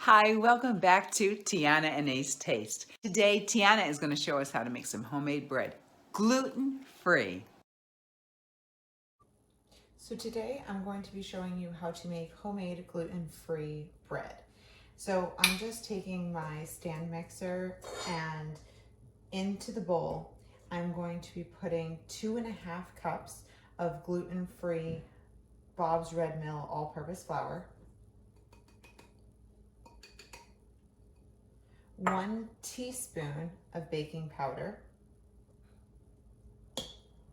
Hi, welcome back to Tiana and Ace Taste. Today, Tiana is going to show us how to make some homemade bread, gluten-free. So today I'm going to be showing you how to make homemade gluten-free bread. So I'm just taking my stand mixer and into the bowl, I'm going to be putting 2.5 cups of gluten-free Bob's Red Mill all-purpose flour, 1 teaspoon of baking powder,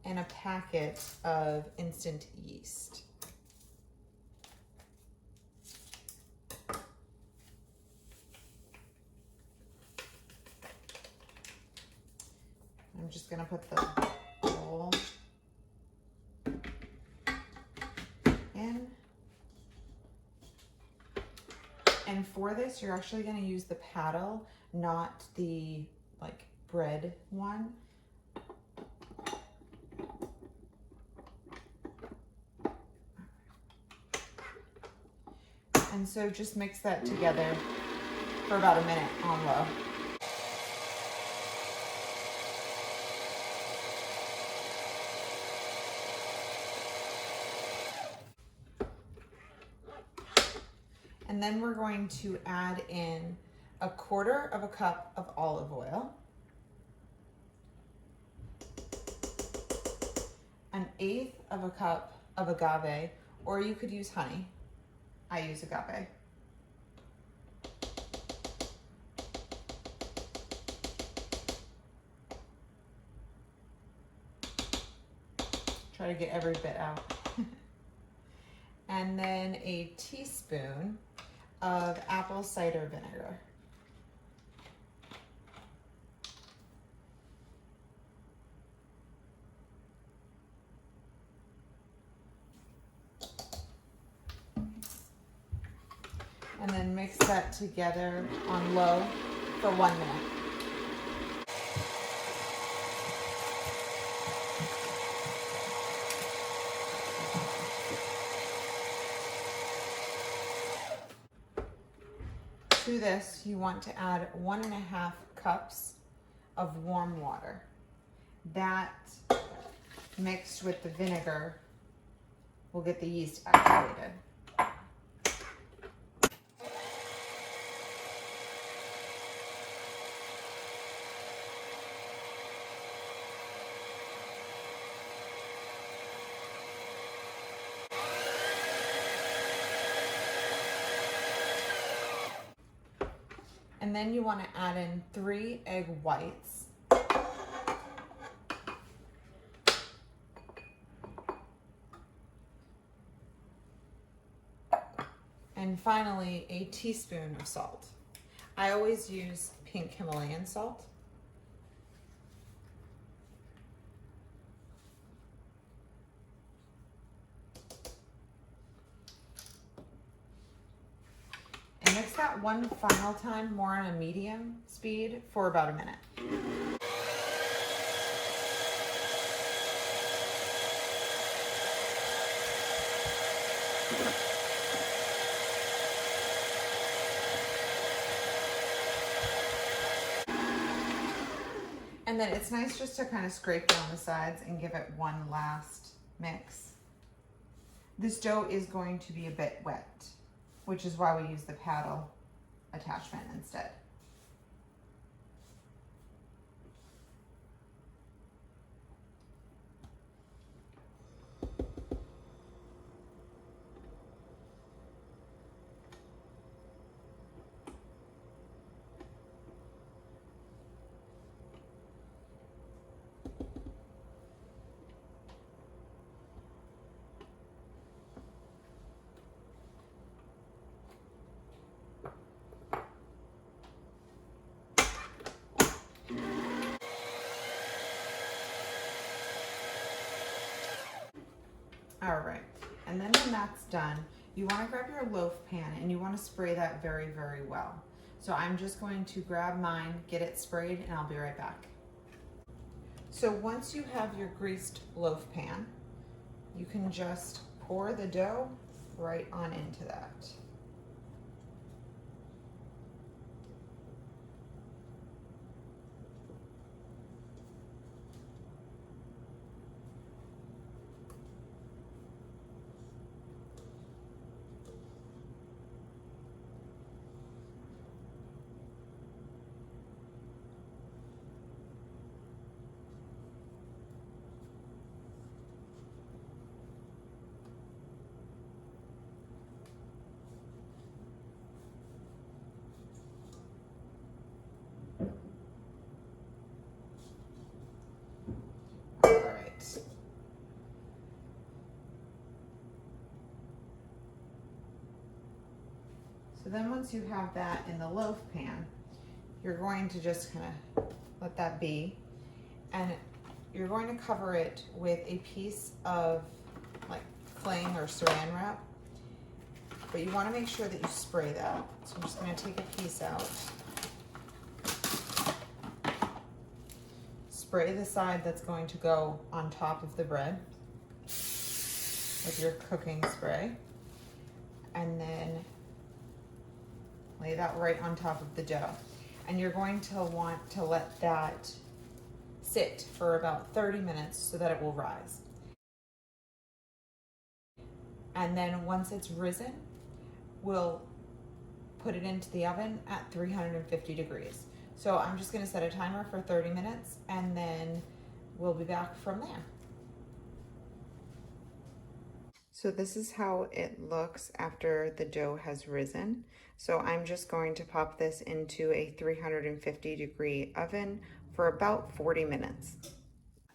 and a packet of instant yeast. I'm just gonna put the bowl in. And for this, you're actually gonna use the paddle, not the bread one. And so just mix that together for about a minute on low. And then we're going to add in 1/4 cup of olive oil, 1/8 cup of agave, or you could use honey. I use agave. Try to get every bit out. And then a teaspoon of apple cider vinegar. And then mix that together on low for 1 minute. To this, you want to add 1.5 cups of warm water. That mixed with the vinegar will get the yeast activated. And then you want to add in 3 egg whites. And finally, a teaspoon of salt. I always use pink Himalayan salt. And mix that one final time, more on a medium speed, for about a minute. And then it's nice just to kind of scrape down the sides and give it one last mix. This dough is going to be a bit wet, which is why we use the paddle attachment instead. All right, and then when that's done, you want to grab your loaf pan and you want to spray that very, very well. So I'm just going to grab mine, get it sprayed, and I'll be right back. So once you have your greased loaf pan, you can just pour the dough right on into that. So then once you have that in the loaf pan, you're going to just kind of let that be. And you're going to cover it with a piece of like cling or saran wrap. But you want to make sure that you spray that. So I'm just going to take a piece out. Spray the side that's going to go on top of the bread with your cooking spray. And then lay that right on top of the dough. And you're going to want to let that sit for about 30 minutes so that it will rise. And then once it's risen, we'll put it into the oven at 350 degrees. So I'm just going to set a timer for 30 minutes and then we'll be back from there. So this is how it looks after the dough has risen. So I'm just going to pop this into a 350 degree oven for about 40 minutes.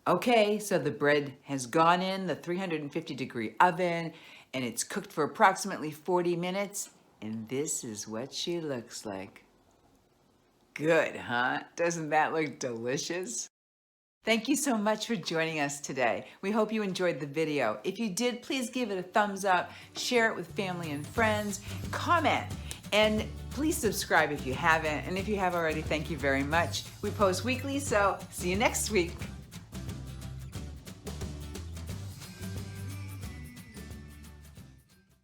Okay, so the bread has gone in the 350 degree oven and it's cooked for approximately 40 minutes. And this is what she looks like. Good, huh? Doesn't that look delicious? Thank you so much for joining us today. We hope you enjoyed the video. If you did, please give it a thumbs up, share it with family and friends, comment, and please subscribe if you haven't. And if you have already, thank you very much. We post weekly, so see you next week.